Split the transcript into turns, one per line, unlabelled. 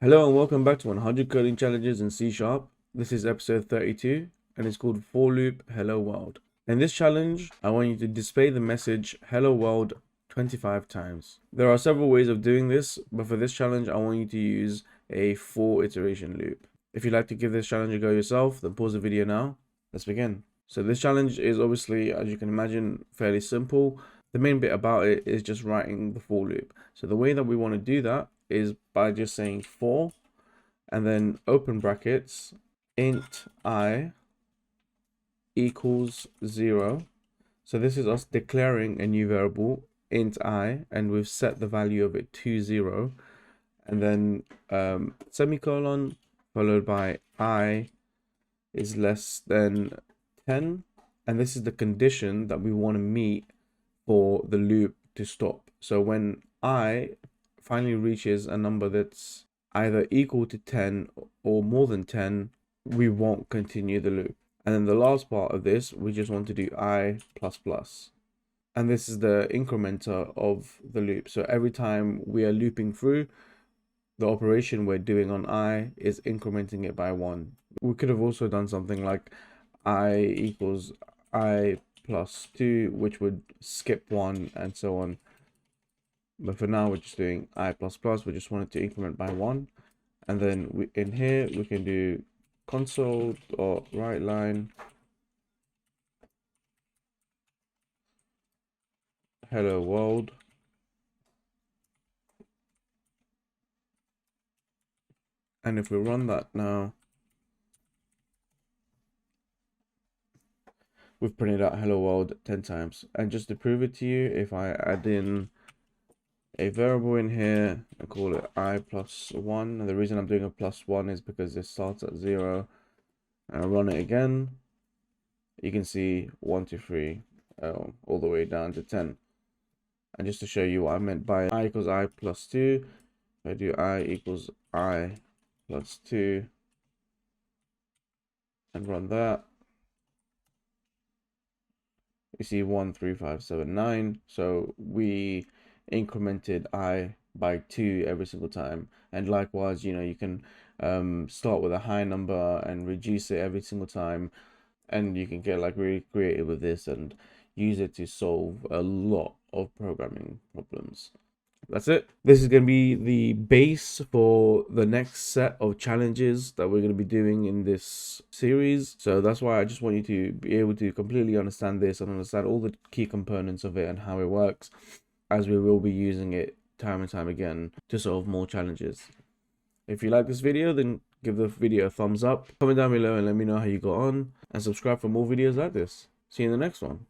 Hello and welcome back to 100 coding challenges in C Sharp. This is episode 32 and it's called for loop hello world. In this challenge, I want you to display the message hello world 25 times. There are several ways of doing this, but for this challenge, I want you to use a for iteration loop. If you'd like to give this challenge a go yourself, then pause the video now. Let's begin. So this challenge is obviously, as you can imagine, fairly simple. The main bit about it is just writing the for loop. So the way that we want to do that is by just saying for and then open brackets int I equals 0. So this is us declaring a new variable int I, and we've set the value of it to 0, and then semicolon followed by I is less than 10, and this is the condition that we want to meet for the loop to stop. So when I finally reaches a number that's either equal to 10 or more than 10, we won't continue the loop. And then the last part of this, we just want to do I plus plus. And this is the incrementer of the loop. So every time we are looping through, the operation we're doing on I is incrementing it by 1. We could have also done something like I equals I plus 2, which would skip 1 and so on. But for now, we're just doing I plus plus. We just want it to increment by 1. And then in here, we can do console.writeLine hello world. And if we run that now, we've printed out hello world 10 times. And just to prove it to you, if I add in a variable in here and call it I plus 1, and the reason I'm doing a plus 1 is because it starts at 0, and I run it again, you can see 1, 2, 3, all the way down to 10. And just to show you what I meant by I equals I plus 2, if I do I equals I plus 2 and run that, you see 1, 3, 5, 7, 9. So we incremented I by 2 every single time. And likewise, you can start with a high number and reduce it every single time, and you can get like really creative with this and use it to solve a lot of programming problems. That's it. This is going to be the base for the next set of challenges that we're going to be doing in this series. So that's why I just want you to be able to completely understand this and understand all the key components of it and how it works, as we will be using it time and time again to solve more challenges. If you like this video, then give the video a thumbs up, comment down below and let me know how you got on, and subscribe for more videos like this. See you in the next one.